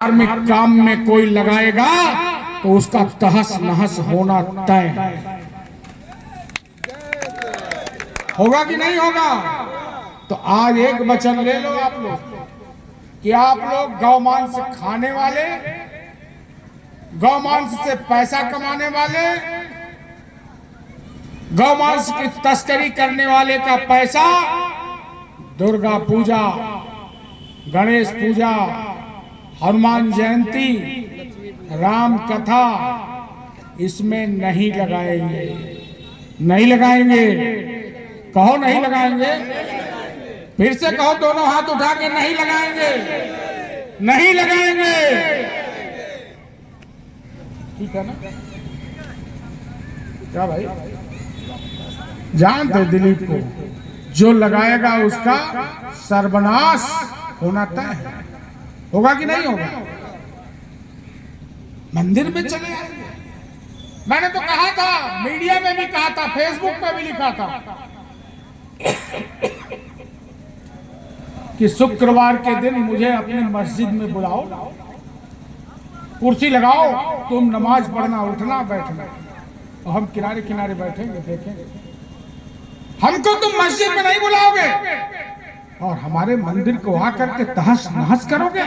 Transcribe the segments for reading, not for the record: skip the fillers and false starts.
धार्मिक काम में कोई लगाएगा तो उसका तहस नहस होना तय है। होगा कि नहीं होगा? तो आज एक वचन ले लो आप लोग कि आप लोग गौमांस खाने वाले, गौमांस से पैसा कमाने वाले, गौमांस की तस्करी करने वाले का पैसा दुर्गा पूजा, गणेश पूजा, हनुमान जयंती, राम कथा इसमें नहीं लगाएंगे। नहीं लगाएंगे, कहो नहीं लगाएंगे। फिर से कहो, दोनों हाथ उठा के नहीं लगाएंगे, नहीं लगाएंगे। ठीक है ना? क्या भाई, जानते दिलीप को, जो लगाएगा उसका सर्वनाश होना तय है। होगा कि नहीं होगा? मंदिर में चले आएंगे। मैंने तो कहा था, मीडिया में भी कहा था, फेसबुक पे भी लिखा था कि शुक्रवार के दिन मुझे अपनी मस्जिद में बुलाओ, कुर्सी लगाओ, तुम नमाज पढ़ना, उठना बैठना, और हम किनारे किनारे बैठेंगे, देखेंगे। हमको तुम मस्जिद में नहीं बुलाओगे और हमारे मंदिर को आकर के तहस नहस करोगे,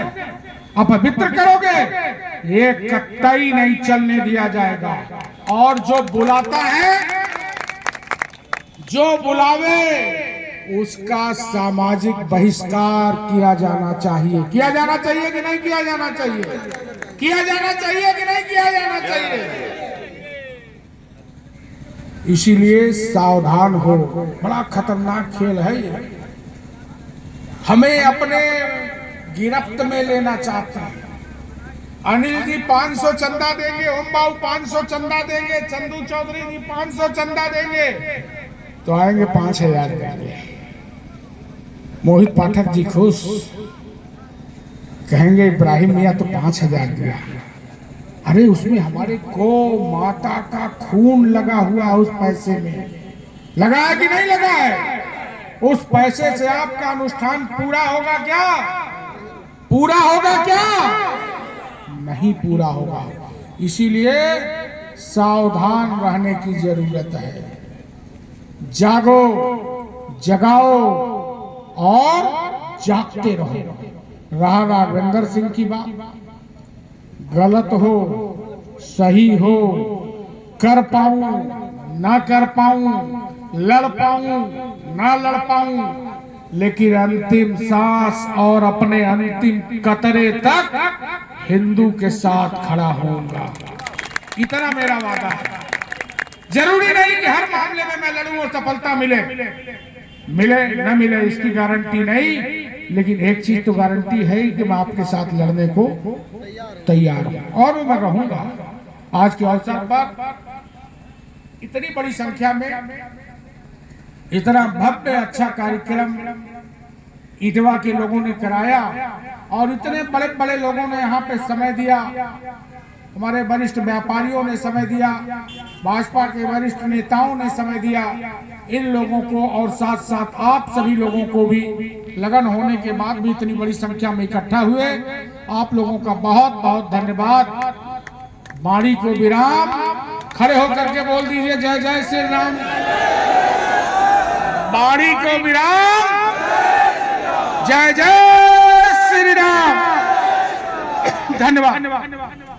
अपवित्र करोगे, ये कतई नहीं चलने दिया जाएगा। और जो बुलाता है, जो बुलावे, उसका सामाजिक बहिष्कार किया जाना चाहिए। किया जाना चाहिए कि नहीं किया जाना चाहिए? किया जाना चाहिए कि नहीं किया जाना चाहिए? इसीलिए सावधान हो, बड़ा खतरनाक खेल है ये। हमें अपने गिरफ्त में लेना चाहते हैं। अनिल जी 500 चंदा देंगे, ओम बाबू 500 चंदा देंगे, चंदू चौधरी जी 500 चंदा देंगे, तो आएंगे 5000 देंगे। मोहित पाठक जी खुश, कहेंगे इब्राहिम मियां तो 5000 दिया। अरे उसमें हमारे गौ माता का खून लगा हुआ, उस पैसे में लगा है कि नहीं लगा है? उस पैसे से आपका अनुष्ठान पूरा होगा क्या? पूरा होगा क्या? नहीं पूरा होगा। इसीलिए सावधान रहने की जरूरत है। जागो, जगाओ और जागते रहो। रहा राघवेंद्र सिंह की बात, गलत हो, सही हो, कर पाऊं ना कर पाऊं, लड़ पाऊं ना लड़ पाऊं, लेकिन अंतिम सांस और अपने अंतिम कतरे तक हिंदू के साथ खड़ा होऊंगा। इतना मेरा वादा है। जरूरी नहीं कि हर मामले में मैं लड़ूं और सफलता मिले, मिले न मिले इसकी गारंटी नहीं, लेकिन एक चीज तो गारंटी है कि मैं आपके साथ लड़ने को तैयार हूं और मैं रहूंगा। आज के अवसर पर इतनी बड़ी संख्या में इतना भव्य अच्छा कार्यक्रम इटवा के लोगों ने कराया और इतने बड़े बड़े लोगों ने यहाँ पे समय दिया। हमारे वरिष्ठ व्यापारियों ने समय दिया, भाजपा के वरिष्ठ नेताओं ने समय दिया। इन लोगों को और साथ साथ आप सभी लोगों को भी लगन होने के बाद भी इतनी बड़ी संख्या में इकट्ठा हुए, आप लोगों का बहुत बहुत धन्यवाद। बाड़ी को विराम, खड़े होकर के बोल दीजिए जय जय श्री राम। बाड़ी को विराम, जय जय श्री राम। धन्यवाद।